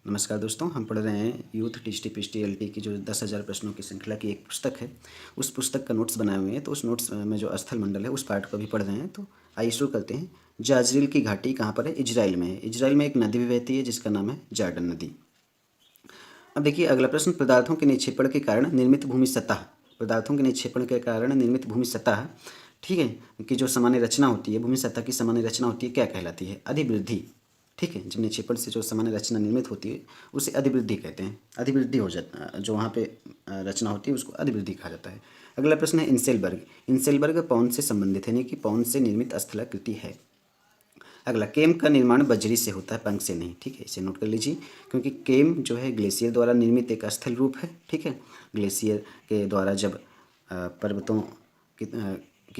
नमस्कार दोस्तों, हम पढ़ रहे हैं यूथ टी की जो 10,000 प्रश्नों की श्रृंखला की एक पुस्तक है। उस पुस्तक का नोट्स बनाए हुए हैं, तो उस नोट्स में जो स्थल मंडल है उस पार्ट को भी पढ़ रहे हैं। तो आइए शुरू करते हैं। जाजरील की घाटी कहाँ पर है? इजराइल में है। इजराइल में एक नदी भी बहती है जिसका नाम है जॉर्डन नदी। अब देखिए अगला प्रश्न, पदार्थों के निक्षेपण के कारण निर्मित भूमि सतह। पदार्थों के निक्षेपण के कारण निर्मित भूमि सतह, ठीक है, कि जो सामान्य रचना होती है, भूमि सतह की सामान्य रचना होती है, क्या कहलाती है? अधिवृद्धि। ठीक है, जब निक्षेपण से जो सामान्य रचना निर्मित होती है उसे अधिवृद्धि कहते हैं। अधिवृद्धि हो जाता, जो वहाँ पे रचना होती है उसको अधिवृद्धि कहा जाता है। अगला प्रश्न है इंसेलबर्ग। इंसेलबर्ग पौंड से संबंधित है, यानी कि पौंड से निर्मित स्थलाकृति है। अगला, केम का निर्माण बजरी से होता है, पंख से नहीं। ठीक है, इसे नोट कर लीजिए, क्योंकि केम जो है ग्लेशियर द्वारा निर्मित एक स्थल रूप है। ठीक है, ग्लेशियर के द्वारा जब पर्वतों की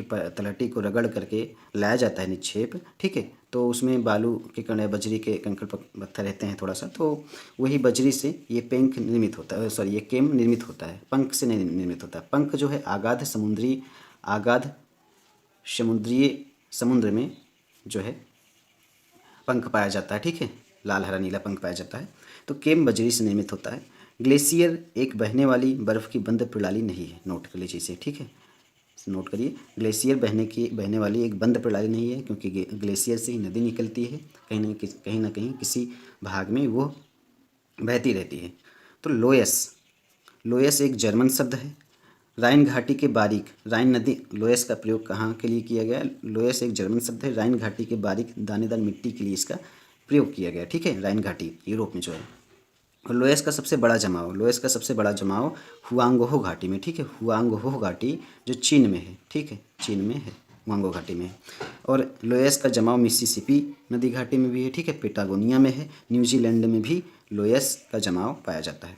तलहटी को रगड़ करके लाया जाता है निक्षेप, ठीक है, तो उसमें बालू के कण या बजरी के कंकड़ पत्थर रहते हैं थोड़ा सा, तो वही बजरी से ये पेंख निर्मित होता है, सॉरी ये केम निर्मित होता है, पंख से नहीं निर्मित होता। पंख जो है आगाध समुद्रीय समुद्र में जो है पंख पाया जाता है। ठीक है, लाल हरा नीला पंख पाया जाता है। तो केम बजरी से निर्मित होता है। ग्लेशियर एक बहने वाली बर्फ़ की बंद प्रणाली नहीं है, नोट कर लीजिए इसे। ठीक है, इसे नोट करिए, ग्लेशियर बहने वाली एक बंद प्रणाली नहीं है, क्योंकि ग्लेशियर से ही नदी निकलती है, कहीं ना कहीं किसी भाग में वो बहती रहती है। तो लोयस, लोयस एक जर्मन शब्द है। राइन घाटी के बारीक, राइन नदी, लोयस का प्रयोग कहाँ के लिए किया गया? लोयस एक जर्मन शब्द है। राइन घाटी के बारीक दानेदार मिट्टी के लिए इसका प्रयोग किया गया। ठीक है, राइन घाटी यूरोप में जो है। और लोयस का सबसे बड़ा जमाव, लोयस का सबसे बड़ा जमाव हुआंगहो घाटी में। ठीक है, हुआंगहो घाटी जो चीन में है। ठीक है, चीन में है, हुआंगहो घाटी में है। और लोयस का जमाव मिसिसिपी नदी घाटी में भी है। ठीक है, पेटागोनिया में है। न्यूजीलैंड में भी लोयस का जमाव पाया जाता है।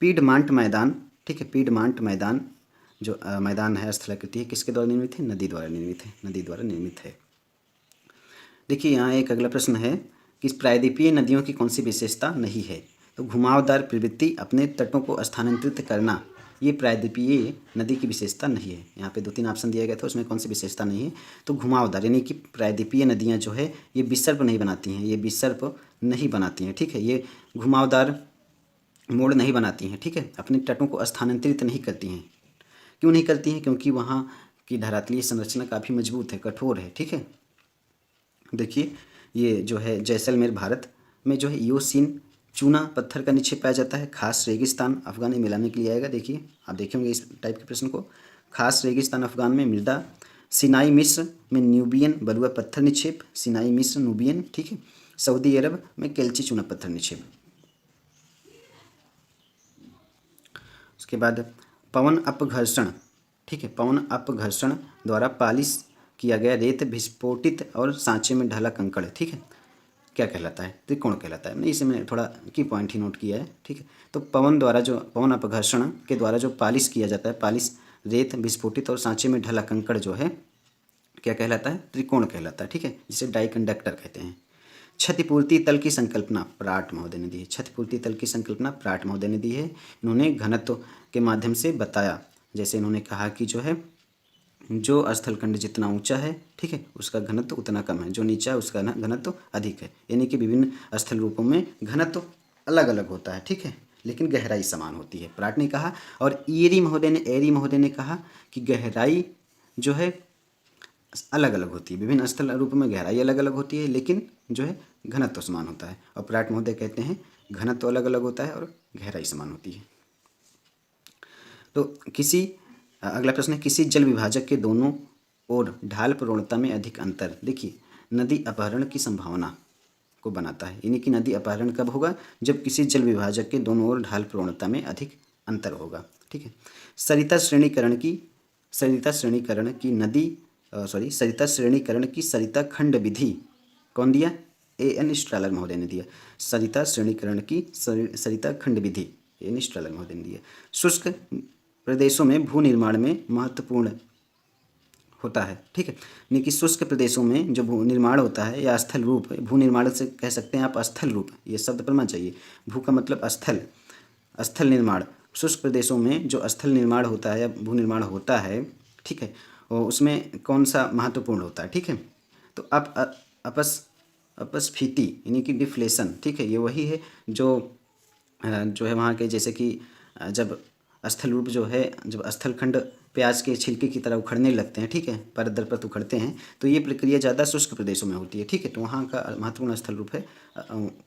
पीडमांट मैदान, ठीक है, पीडमांट मैदान जो मैदान है, स्थलाकृति है, किसके द्वारा निर्मित है? नदी द्वारा निर्मित है, नदी द्वारा निर्मित है। देखिए यहाँ एक अगला प्रश्न है कि प्रायद्वीपीय नदियों की कौन सी विशेषता नहीं है? तो घुमावदार प्रवृत्ति, अपने तटों को स्थानांतरित करना, ये प्रायद्वीपीय नदी की विशेषता नहीं है। यहाँ पे 2-3 ऑप्शन दिया गया था, उसमें कौन सी विशेषता नहीं है? तो घुमावदार, यानी कि प्रायद्वीपीय नदियाँ जो है ये विसर्प नहीं बनाती हैं, ये विसर्प नहीं बनाती हैं। ठीक है, ये घुमावदार मोड़ नहीं बनाती हैं। ठीक है, अपने तटों को स्थानांतरित नहीं करती हैं। क्यों नहीं करती हैं? क्योंकि वहाँ की धरातलीय संरचना काफ़ी मजबूत है, कठोर है। ठीक है, देखिए ये जो है जैसलमेर भारत में जो है इयोसीन चूना पत्थर का निक्षेप पाया जाता है। खास रेगिस्तान अफगान में मिलाने के लिए आएगा। देखिए आप देखेंगे इस टाइप के प्रश्न को। खास रेगिस्तान अफगान में मृदा। सिनाई मिस्र में न्यूबियन बलुआ पत्थर निक्षेप, सिनाई मिस्र न्यूबियन। ठीक है, सऊदी अरब में कैल्ची चूना पत्थर निक्षेप। उसके बाद पवन अपघर्षण, ठीक है, पवन अपघर्षण द्वारा पालिश किया गया रेत विस्फोटित और सांचे में ढला कंकड़, ठीक है, क्या कहलाता है? त्रिकोण कहलाता है। नहीं, इसे मैंने थोड़ा की पॉइंट ही नोट किया है। ठीक है, तो पवन अपघर्षण के द्वारा जो पालिश किया जाता है, पालिश रेत विस्फोटित और सांचे में ढला कंकड़ जो है क्या कहलाता है? त्रिकोण कहलाता है। ठीक है, जिसे डाई कंडक्टर कहते हैं। क्षतिपूर्ति तल की संकल्पना प्राट महोदय ने दी है। क्षतिपूर्ति तल की संकल्पना प्राट महोदय ने दी है। इन्होंने घनत्व के माध्यम से बताया, जैसे इन्होंने कहा कि जो है जो स्थलखंड जितना ऊंचा है, ठीक है, उसका घनत्व उतना कम है, जो नीचा है उसका घनत्व अधिक है। यानी कि विभिन्न स्थल रूपों में घनत्व अलग अलग होता है। ठीक है, लेकिन गहराई समान होती है, प्राट ने कहा। और एरी महोदय ने कहा कि गहराई जो है अलग अलग होती है, विभिन्न स्थल रूप में गहराई अलग अलग होती है, लेकिन जो है घनत्व समान होता है। और प्राट महोदय कहते हैं घनत्व अलग अलग होता है और गहराई समान होती है। तो अगला प्रश्न है, किसी जल विभाजक के दोनों ओर ढाल प्रवणता में अधिक अंतर। देखिए, नदी अपहरण की संभावना को बनाता है, यानी कि नदी अपहरण कब होगा? जब किसी जल विभाजक के दोनों ओर ढाल प्रवणता में अधिक अंतर होगा। ठीक है, सरिता श्रेणीकरण की सरिता खंड विधि कौन दिया? A.N. स्ट्रालर महोदय ने दिया। सरिता श्रेणीकरण की सरिता खंड विधि A.N. स्ट्रालर महोदय ने दिया। शुष्क प्रदेशों में भू निर्माण में महत्वपूर्ण होता है। ठीक है, यानी कि शुष्क प्रदेशों में जो भू निर्माण होता है या स्थल रूप, भू निर्माण से कह सकते हैं आप स्थल रूप, ये शब्द पढ़ना चाहिए। भू का मतलब स्थल, स्थल निर्माण। शुष्क प्रदेशों में जो स्थल निर्माण होता है या भू निर्माण होता है, ठीक है, और उसमें कौन सा महत्वपूर्ण होता है? ठीक है, तो अपस्फीति यानी कि डिफ्लेशन, ठीक है। ये वही है जो है वहाँ के, जैसे कि जब स्थल रूप जो है, जब स्थलखंड प्याज के छिलके की तरह उखड़ने लगते हैं, ठीक है, परत दर परत उखड़ते हैं, तो ये प्रक्रिया ज़्यादा शुष्क प्रदेशों में होती है, ठीक है। तो वहाँ का महत्वपूर्ण स्थल रूप है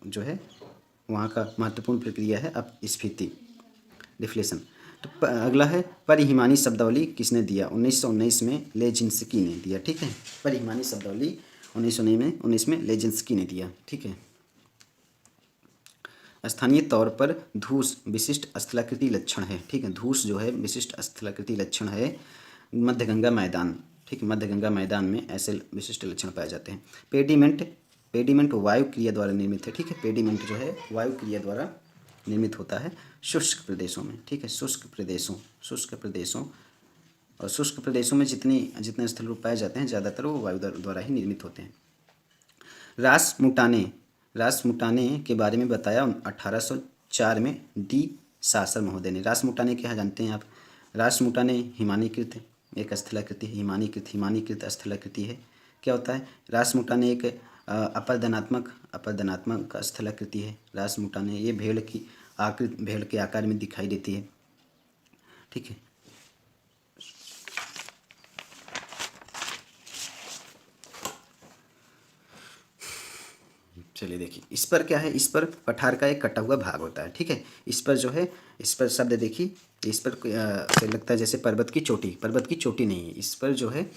जो है वहाँ का महत्वपूर्ण प्रक्रिया है अपस्फीति, डिफ्लेशन। तो अगला है परिहिमानी शब्दावली किसने दिया? 1919 में लेजिंस्की ने दिया, ठीक है। परिहिमानी शब्दावली 1919 में लेजिंस्की ने दिया, ठीक है। स्थानीय तौर पर धूस विशिष्ट स्थलाकृति लक्षण है, ठीक है। धूस जो है विशिष्ट स्थलाकृति लक्षण है मध्य गंगा मैदान, ठीक है। मध्य गंगा मैदान में ऐसे विशिष्ट लक्षण पाए जाते हैं। पेडिमेंट वायु क्रिया द्वारा निर्मित है, ठीक है। पेडिमेंट जो है वायु क्रिया द्वारा निर्मित होता है शुष्क प्रदेशों में, ठीक है। शुष्क प्रदेशों और शुष्क प्रदेशों में जितने स्थल रूप पाए जाते हैं ज़्यादातर वो वायु द्वारा ही निर्मित होते हैं। रासमुटाने के बारे में बताया 1804 में डी सासर महोदय ने। रासमुटाने क्या जानते हैं आप? रासमुटाने हिमानीकृत एक स्थलाकृति, हिमानीकृत स्थलाकृति है। क्या होता है? रासमुटाने एक अपरदनात्मक स्थलाकृति है। रासमुटाने ये भेड़ के आकार में दिखाई देती है, ठीक है। चलिए देखिए, इस पर क्या है, इस पर पठार का एक कटा हुआ भाग होता है, ठीक है। इस पर जो है, इस पर शब्द देखिए, इस पर से लगता है जैसे पर्वत की चोटी नहीं है। इस पर जो है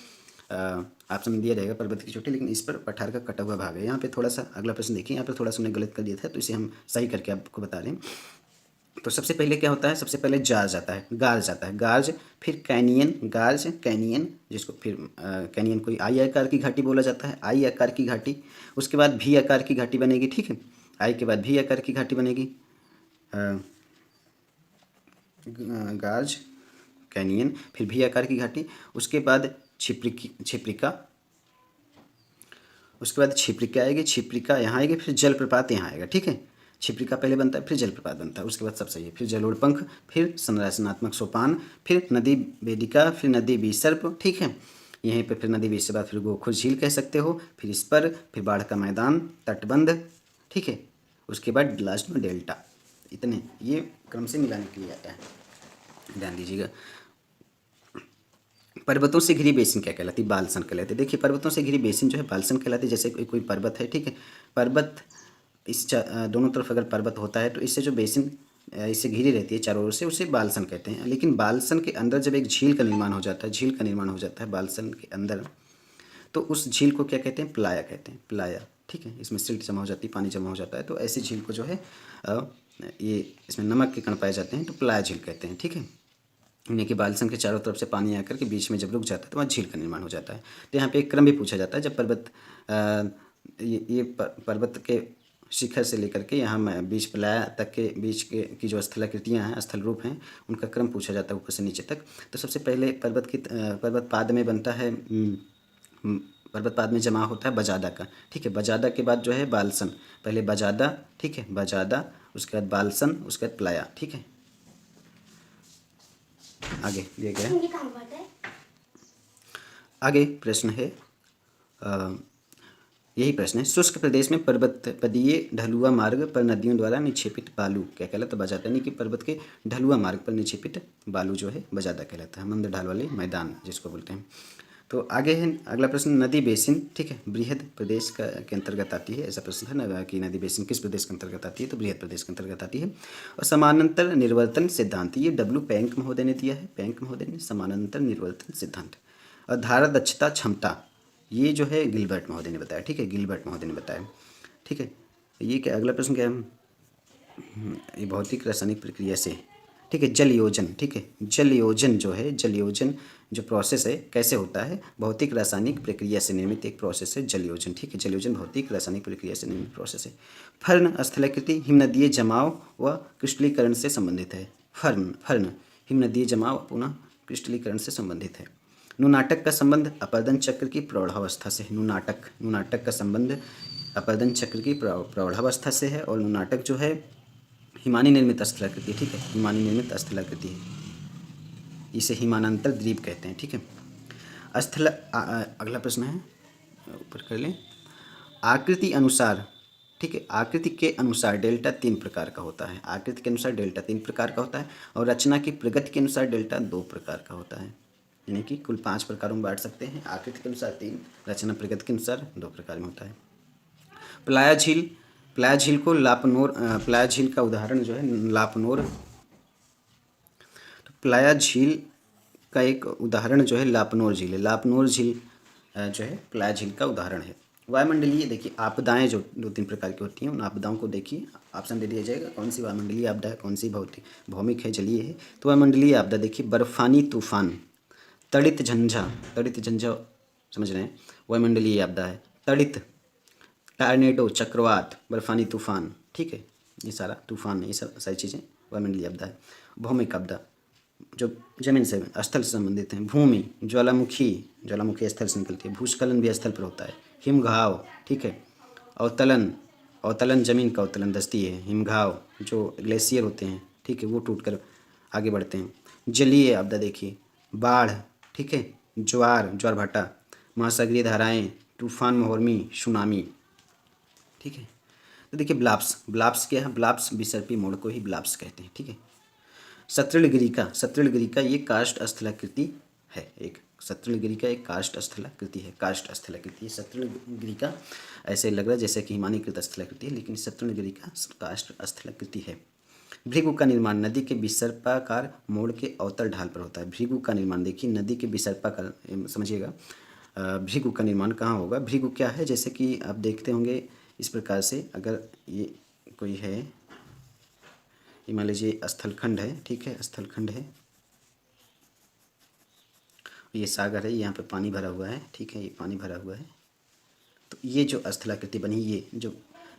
ऑप्शन में दिया रहेगा पर्वत की चोटी, लेकिन इस पर पठार का कटा हुआ भाग है। यहाँ पे थोड़ा सा अगला प्रश्न देखिए, यहाँ पे थोड़ा सा हमने गलत कर दिया था, तो इसे हम सही करके आपको बता रहे हैं। तो सबसे पहले क्या होता है? सबसे पहले गार्ज आता है, गार्ज, फिर कैनियन, जिसको फिर कैनियन कोई आई आकार की घाटी बोला जाता है, आई आकार की घाटी। उसके बाद भी आकार की घाटी बनेगी, ठीक है। आई के बाद भी आकार की घाटी बनेगी, गार्ज, कैनियन, फिर भी आकार की घाटी। उसके बाद छिप्रिका, उसके बाद छिप्रिका आएगी, छिप्रिका यहाँ आएगी, फिर जलप्रपात यहाँ आएगा, ठीक है। छिप्रिका पहले बनता है, फिर जलप्रपात बनता है, उसके बाद सब सही है। फिर जलोढ़ फिर संरचनात्मक सोपान, फिर नदी वेदिका, फिर नदी विसर्प, ठीक है। यहीं पे फिर नदी विसर्प बाद फिर गोखुर झील कह सकते हो, फिर इस पर, फिर बाढ़ का मैदान, तटबंध, ठीक है। उसके बाद लास्ट में डेल्टा। इतने ये क्रम से मिलाने के लिए आता है, ध्यान दीजिएगा। पर्वतों से घिरी बेसिन क्या कहलाती है? बालसन कहलाती है। देखिए, पर्वतों से घिरी बेसिन जो है बालसन कहलाती है। जैसे कोई पर्वत है, ठीक है, पर्वत इस दोनों तरफ अगर पर्वत होता है तो इससे जो बेसिन इससे घिरी रहती है चारों ओर से, उसे बालसन कहते हैं। लेकिन बालसन के अंदर जब एक झील का निर्माण हो जाता है, बालसन के अंदर, तो उस झील को क्या कहते हैं? प्लाया कहते हैं, प्लाया, ठीक है। इसमें सिल्ट जमा हो जाती है, पानी जमा हो जाता है, तो ऐसी झील को जो है ये इसमें नमक के कण पाए जाते हैं, तो प्लाया झील कहते हैं, ठीक है। यानी कि बालसन के चारों तरफ से पानी आकर के बीच में जब रुक जाता है तो वहाँ झील का निर्माण हो जाता है। तो यहाँ पे एक क्रम भी पूछा जाता है, जब पर्वत के शिखर से लेकर के यहाँ बीच प्लाया तक के बीच की जो स्थलाकृतियाँ हैं, स्थल रूप हैं, उनका क्रम पूछा जाता है ऊपर से नीचे तक। तो सबसे पहले पर्वत पाद में बनता है, पर्वत पाद में जमा होता है बजादा का, ठीक है। बजादा के बाद जो है बालसन, पहले बजादा, ठीक है, बजादा, उसके बाद बालसन, उसके बाद प्लाया, ठीक है। आगे दिया गया है, आगे प्रश्न है, यही प्रश्न है, शुष्क प्रदेश में पर्वतपदीय ढलुआ मार्ग पर नदियों द्वारा निक्षेपित बालू क्या कहलाता है? बजादा, यानी कि पर्वत के ढलुआ मार्ग पर निक्षेपित बालू जो है बजादा कहलाता है, मंद ढाल वाले मैदान जिसको बोलते हैं। तो आगे है अगला प्रश्न, नदी बेसिन, ठीक है, बृहद प्रदेश के अंतर्गत आती है। ऐसा प्रश्न है ना कि नदी बेसिन किस प्रदेश के अंतर्गत आती है? तो बृहद प्रदेश के अंतर्गत आती है। और समानांतर निर्वर्तन सिद्धांत, ये डब्ल्यू पैंक महोदय ने दिया है, पैंक महोदय ने समानांतर निर्वर्तन सिद्धांत। और धारा दक्षता क्षमता, ये जो है गिलबर्ट महोदय ने बताया, ठीक है, गिलबर्ट महोदय ने बताया, ठीक है। ये क्या अगला प्रश्न क्या है? ये भौतिक रासायनिक प्रक्रिया से, ठीक है, जल योजन, ठीक है, जल योजन जो प्रोसेस है कैसे होता है? भौतिक रासायनिक प्रक्रिया से निर्मित एक प्रोसेस है जल योजन, ठीक है। जल योजन भौतिक रासायनिक प्रक्रिया से निर्मित प्रोसेस है। फर्न स्थलाकृति हिमनदीय जमाव व क्रिस्टलीकरण से संबंधित है। फर्न हिमनदीय जमाव पुनः क्रिस्टलीकरण से संबंधित है। नुनाटक का संबंध अपर्दन चक्र की प्रौढ़ावस्था से। नुनाटक का संबंध अपर्दन चक्र की प्रौढ़ावस्था से है। और नुनाटक जो है हिमानी निर्मित स्थलाकृति, ठीक है, हिमानी निर्मित स्थलाकृति है, इसे हिमानांतर द्वीप कहते हैं, ठीक है। अगला प्रश्न है, ऊपर कर लें, आकृति अनुसार, ठीक है, आकृति के अनुसार डेल्टा 3 प्रकार का होता है। आकृति के अनुसार डेल्टा 3 प्रकार का होता है और रचना की प्रगति के अनुसार डेल्टा 2 प्रकार का होता है। यानी कि कुल 5 प्रकारों में बांट सकते हैं। आकृति के अनुसार 3, रचना प्रगति के अनुसार 2 प्रकार में होता है। प्लाया झील, प्लाया झील को लापनोर, प्लाया झील का उदाहरण जो है लापनोर, तो प्लाया झील का एक उदाहरण जो है लापनोर झील है। लापनोर झील जो है प्लाया झील का उदाहरण है। वायुमंडलीय, देखिए आपदाएं जो 2-3 प्रकार की होती हैं, उन आपदाओं को देखिए, ऑप्शन दे दिया जाएगा कौन सी वायुमंडलीय आपदा है, कौन सी भौमिक है, जलीय है। तो वायुमंडलीय आपदा देखिए बर्फानी तूफान, तड़ित झंझा, तड़ित झंझा समझ रहे हैं, वायुमंडलीय आपदा है। तड़ित, टार्नेडो, चक्रवात, बर्फानी तूफान, ठीक है, ये सारा तूफान है, ये सब सारी चीज़ें वायुमंडलीय आपदा है। भौमिक आपदा जो जमीन से स्थल से संबंधित हैं। भूमि, ज्वालामुखी, ज्वालामुखी स्थल से निकलती है। भूस्खलन भी स्थल पर होता है। हिमघाव, ठीक है। अवतलन, अवतलन जमीन का अवतलन दस्ती है। हिमघाव जो ग्लेशियर होते हैं, ठीक है, वो टूटकर आगे बढ़ते हैं। जलीय आपदा देखिए बाढ़, ठीक है, ज्वार, ज्वारभाटा, महासागरीय धाराएं, तूफान, मोहर्मी, सुनामी, ठीक है। तो देखिए ब्लाप्स, ब्लाप्स क्या है, ब्लाप्स विसर्पी मोड़ को ही ब्लाप्स कहते हैं, ठीक है। सतृलगिरिका, सतृलगिरिका ये काष्ठ स्थलाकृति है। एक सतृलगिरिका एक काष्ठ स्थलाकृति है, काष्ठ स्थलाकृति। सतृलगिरिका ऐसे लग रहा है जैसे कि हिमानीकृत स्थलाकृति है, लेकिन सतृलगिरिका काष्ठ स्थलाकृति है। भृगु का निर्माण नदी के विसर्पाकार मोड़ के अवतल ढाल पर होता है। भृगु का निर्माण देखिए नदी के विसर्पाकार, समझिएगा भृगु का निर्माण कहाँ होगा। भृगु क्या है, जैसे कि आप देखते होंगे इस प्रकार से, अगर ये कोई है, ये मान लीजिए स्थलखंड है, ठीक है, स्थलखंड है, ये सागर है, यहाँ पे पानी भरा हुआ है, ठीक है, ये पानी भरा हुआ है। तो ये जो स्थलाकृति बनी, ये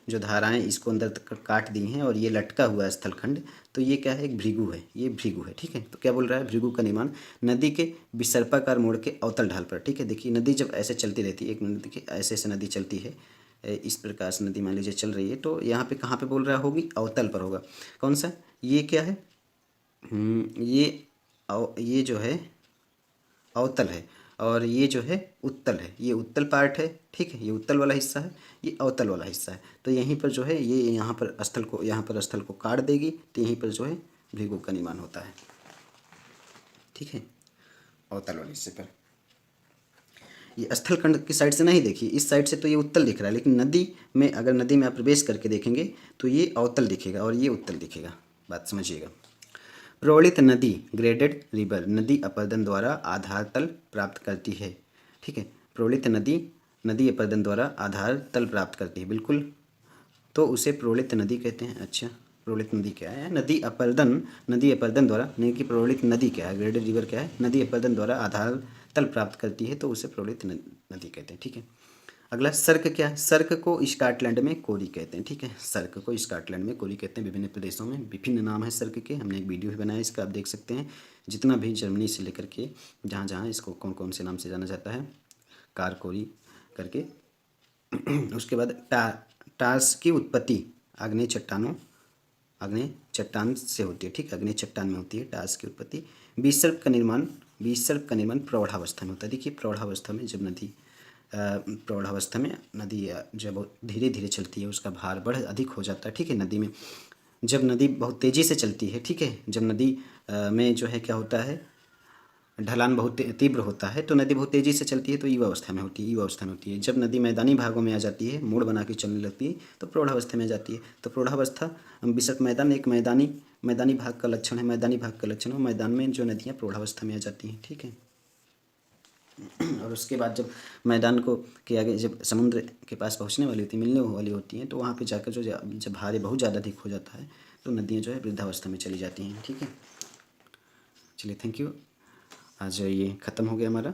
जो धाराएं इसको अंदर तक काट दी हैं और ये लटका हुआ है स्थलखंड, तो ये क्या है, एक भृगु है, ये भृगु है, ठीक है। तो क्या बोल रहा है, भृगु का निर्माण नदी के विसर्पाकार मोड़ के अवतल ढाल पर, ठीक है। देखिए नदी जब ऐसे चलती रहती है, एक नदी के ऐसे ऐसे नदी चलती है, इस प्रकार से नदी मान लीजिए चल रही है, तो यहाँ पे कहाँ पे बोल रहा होगी, अवतल पर होगा। कौन सा, ये क्या है, ये जो है अवतल है और ये जो है उत्तल है। ये उत्तल पार्ट है, ठीक है, ये उत्तल वाला हिस्सा है, ये अवतल वाला हिस्सा है। तो यहीं पर जो है ये यहाँ पर स्थल को काट देगी, तो यहीं पर जो है भृगु का निर्माण होता है, ठीक है, अवतल वाले हिस्से पर। ये स्थलखंड की साइड से नहीं देखिए, इस साइड से तो ये उत्तल दिख रहा है, लेकिन नदी में अगर नदी में आप प्रवेश करके देखेंगे तो ये अवतल दिखेगा और ये उत्तल दिखेगा, बात समझिएगा। प्रवलित नदी, ग्रेडेड रिवर, नदी अपरदन द्वारा आधार तल प्राप्त करती है, ठीक है। प्रवलित नदी, नदी अपरदन द्वारा आधार तल प्राप्त करती है, बिल्कुल, तो उसे प्रवलित नदी कहते हैं। अच्छा, प्रवलित नदी क्या है, नदी अपरदन, नदी अपरदन द्वारा, नहीं कि प्रवलित नदी क्या है, ग्रेडेड रिवर क्या है, नदी अपरदन द्वारा आधार तल प्राप्त करती है, तो उसे प्रवलित नदी कहते हैं, ठीक है। अगला सर्क क्या है, सर्क को स्कॉटलैंड में कोरी कहते हैं, ठीक है। सर्क को स्कॉटलैंड में कोरी कहते हैं। विभिन्न प्रदेशों में विभिन्न नाम है सर्क के, हमने एक वीडियो भी बनाया इसका, आप देख सकते हैं। जितना भी जर्मनी से लेकर के जहाँ जहाँ इसको कौन कौन से नाम से जाना जाता है, कार कोरी करके। उसके बाद टार्स की उत्पत्ति आग्नेय चट्टान से होती है, ठीक है, आग्नेय चट्टान में होती है टार्स की उत्पत्ति। विसर्प का निर्माण प्रौढ़ावस्था में होता है। देखिए प्रौढ़ावस्था में जब नदी, प्रौढ़ावस्था में नदी जब धीरे धीरे चलती है, उसका भार अधिक हो जाता है, ठीक है। नदी में जब नदी बहुत तेज़ी से चलती है, ठीक है, जब नदी में जो है क्या होता है, ढलान बहुत तीव्र होता है, तो नदी बहुत तेज़ी से चलती है, तो युवावस्था में होती है। जब नदी मैदानी भागों में आ जाती है, मोड़ बना के चलने लगती है, तो प्रौढ़ावस्था में आ जाती है। तो प्रौढ़ावस्था, विसर्प मैदान एक मैदानी भाग का लक्षण है, मैदान में जो नदियाँ प्रौढ़ावस्था में आ जाती हैं, ठीक है। और उसके बाद जब मैदान को के आगे जब समुद्र के पास पहुंचने वाली होती है, मिलने वाली होती हैं, तो वहाँ पे जाकर जो जब भार बहुत ज़्यादा अधिक हो जाता है, तो नदियाँ जो है वृद्धावस्था में चली जाती हैं, ठीक है। चलिए, थैंक यू। आज ये ख़त्म हो गया हमारा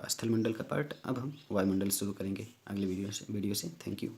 स्थलमंडल का पार्ट। अब हम वायुमंडल शुरू करेंगे अगले वीडियो से। Thank you.